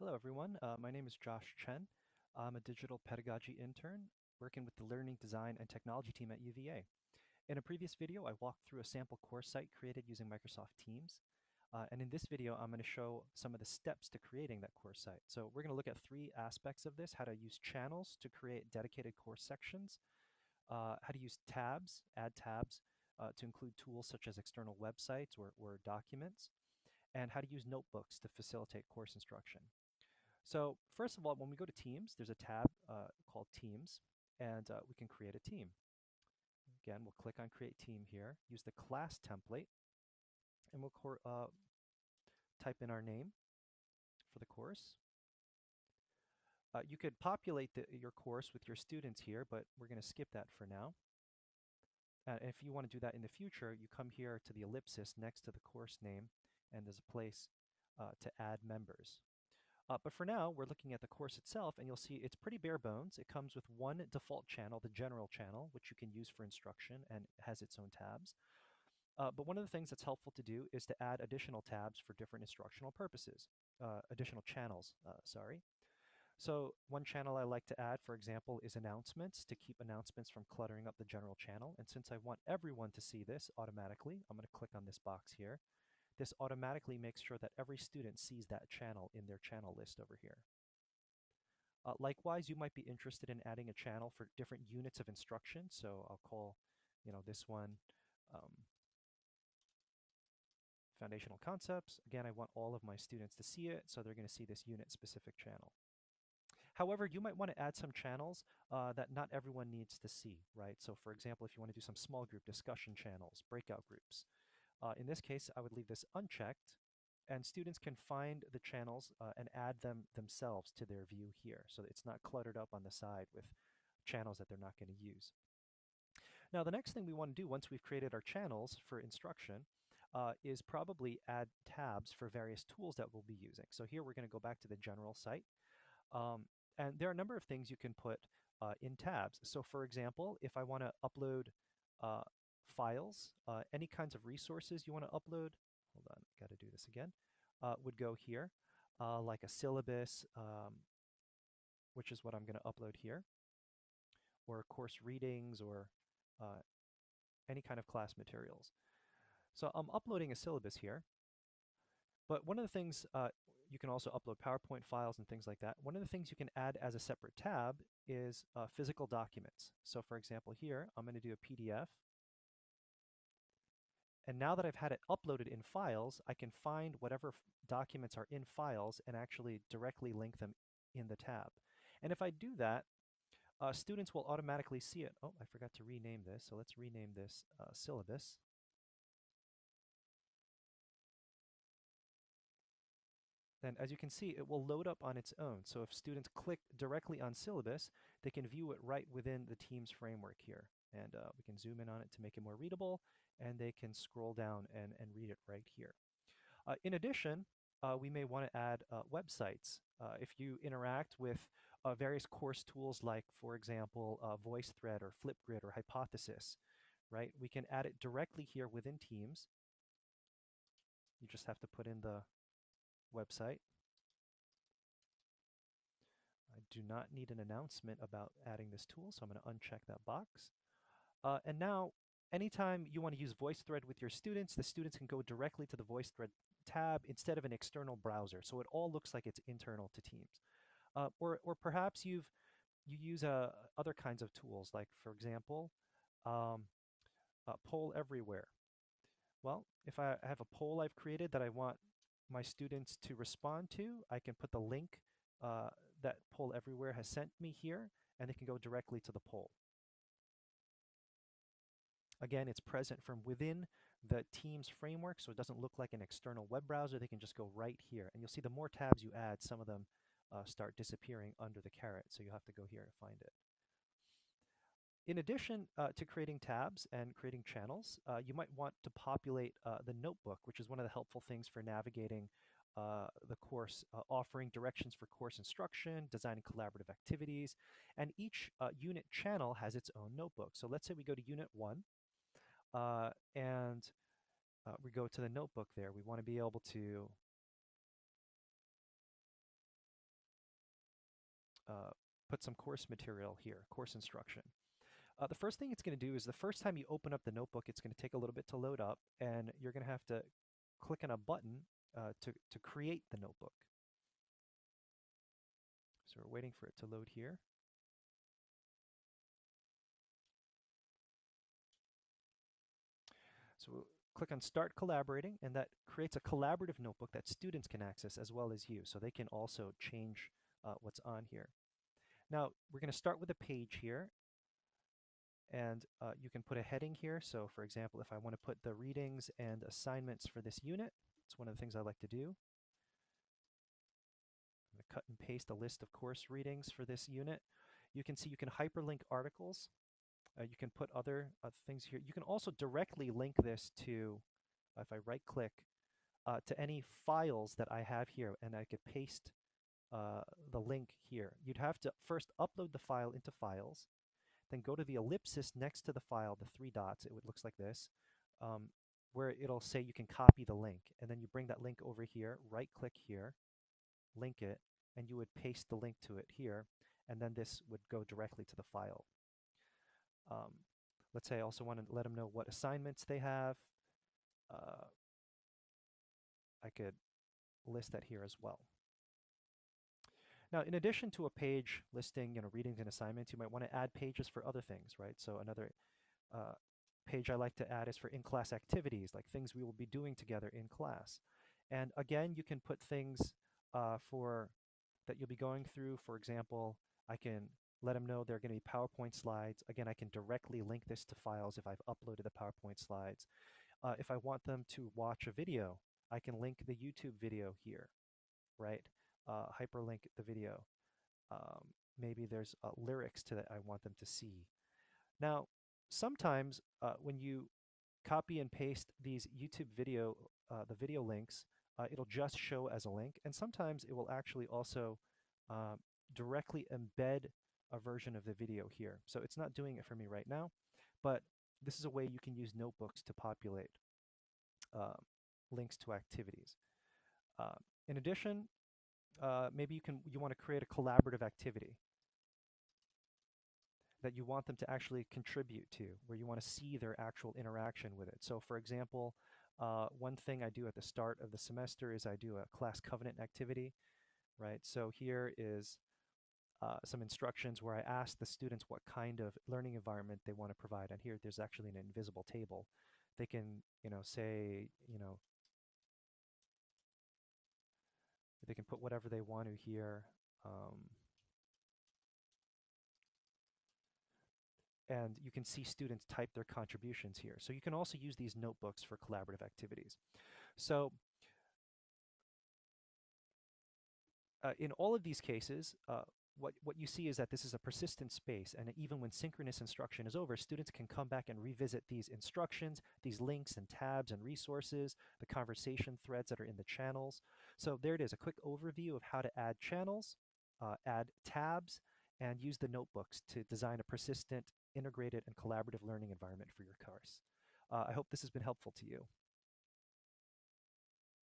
Hello, everyone. My name is Josh Chen. I'm a digital pedagogy intern working with the Learning Design and Technology team at UVA. In a previous video, I walked through a sample course site created using Microsoft Teams. And in this video, I'm going to show some of the steps to creating that course site. So we're going to look at three aspects of this: how to use channels to create dedicated course sections, how to use tabs, add tabs to include tools such as external websites or documents, and how to use notebooks to facilitate course instruction. So first of all, when we go to Teams, there's a tab called Teams, and we can create a team. Again, we'll click on Create Team here, use the class template, and we'll type in our name for the course. You could populate your course with your students here, but we're going to skip that for now. And if you want to do that in the future, you come here to the ellipsis next to the course name, and there's a place to add members. But for now, we're looking at the course itself, and you'll see it's pretty bare bones. It comes with one default channel, the general channel, which you can use for instruction and has its own tabs. But one of the things that's helpful to do is to add additional tabs for different instructional purposes, additional channels, sorry. So one channel I like to add, for example, is announcements, to keep announcements from cluttering up the general channel. And since I want everyone to see this automatically, I'm going to click on this box here. This automatically makes sure that every student sees that channel in their channel list over here. Likewise, you might be interested in adding a channel for different units of instruction. So I'll call, this one um, Foundational Concepts. Again, I want all of my students to see it, so they're going to see this unit-specific channel. However, you might want to add some channels that not everyone needs to see, right? So for example, if you want to do some small group discussion channels, breakout groups, in this case, I would leave this unchecked, and students can find the channels and add them themselves to their view here, so that it's not cluttered up on the side with channels that they're not going to use. Now, the next thing we want to do once we've created our channels for instruction is probably add tabs for various tools that we'll be using. So here we're going to go back to the general site. And there are a number of things you can put in tabs. So for example, if I want to upload uh, files, any kinds of resources you want to upload, hold on, got to do this again, would go here, like a syllabus, which is what I'm going to upload here, or course readings, or uh, any kind of class materials. So I'm uploading a syllabus here, but one of the things, you can also upload PowerPoint files and things like that. One of the things you can add as a separate tab is physical documents. So for example here, I'm going to do a PDF. And now that I've had it uploaded in files, I can find whatever documents are in files and actually directly link them in the tab. And if I do that, students will automatically see it. Oh, I forgot to rename this. So let's rename this syllabus. And as you can see, it will load up on its own. So if students click directly on syllabus, they can view it right within the Teams framework here. And we can zoom in on it to make it more readable, and they can scroll down and read it right here. In addition, we may want to add websites. If you interact with various course tools like, for example, VoiceThread or Flipgrid or Hypothesis, right? We can add it directly here within Teams. You just have to put in the website. I do not need an announcement about adding this tool, so I'm going to uncheck that box. And now, anytime you want to use VoiceThread with your students, the students can go directly to the VoiceThread tab instead of an external browser. So it all looks like it's internal to Teams. Or perhaps you use other kinds of tools, like, for example, um, Poll Everywhere. Well, if I have a poll I've created that I want my students to respond to, I can put the link that Poll Everywhere has sent me here, and they can go directly to the poll. Again, it's present from within the Teams framework, so it doesn't look like an external web browser. They can just go right here. And you'll see the more tabs you add, some of them start disappearing under the caret, so you'll have to go here to find it. In addition to creating tabs and creating channels, you might want to populate the notebook, which is one of the helpful things for navigating the course, offering directions for course instruction, designing collaborative activities, and each unit channel has its own notebook. So let's say we go to Unit 1, and we go to the notebook there. We want to be able to put some course material here, course instruction. The first thing it's going to do is the first time you open up the notebook, it's going to take a little bit to load up, and you're going to have to click on a button to create the notebook. So we're waiting for it to load here. So we'll click on Start Collaborating, and that creates a collaborative notebook that students can access as well as you, so they can also change what's on here. Now, we're going to start with a page here, and you can put a heading here. So for example, if I want to put the readings and assignments for this unit, it's one of the things I like to do. I'm going to cut and paste a list of course readings for this unit. You can see you can hyperlink articles. You can put other things here. You can also directly link this to, if I right click, to any files that I have here, and I could paste the link here. You'd have to first upload the file into Files, then go to the ellipsis next to the file, the 3 dots, it looks like this, where it'll say you can copy the link. And then you bring that link over here, right click here, link it, and you would paste the link to it here, and then this would go directly to the file. Let's say I also want to let them know what assignments they have. I could list that here as well. Now, in addition to a page listing, readings and assignments, you might want to add pages for other things, right? So another page I like to add is for in-class activities, like things we will be doing together in class. And again, you can put things that you'll be going through. For example, I can let them know there are going to be PowerPoint slides. Again, I can directly link this to files if I've uploaded the PowerPoint slides. If I want them to watch a video, I can link the YouTube video here, right? Hyperlink the video. Maybe there's lyrics to that I want them to see. Now, sometimes when you copy and paste these YouTube video, the video links, it'll just show as a link, and sometimes it will actually also directly embed a version of the video here. So it's not doing it for me right now, but this is a way you can use notebooks to populate links to activities. In addition, maybe you want to create a collaborative activity that you want them to actually contribute to, where you want to see their actual interaction with it. So for example, one thing I do at the start of the semester is I do a class covenant activity, right? So here is some instructions where I ask the students what kind of learning environment they want to provide. And here there's actually an invisible table. They can, say, they can put whatever they want to here. And you can see students type their contributions here. So you can also use these notebooks for collaborative activities. So in all of these cases, what you see is that this is a persistent space, and even when synchronous instruction is over, students can come back and revisit these instructions, these links and tabs and resources, the conversation threads that are in the channels. So there it is, a quick overview of how to add channels, add tabs, and use the notebooks to design a persistent, integrated, and collaborative learning environment for your course. I hope this has been helpful to you.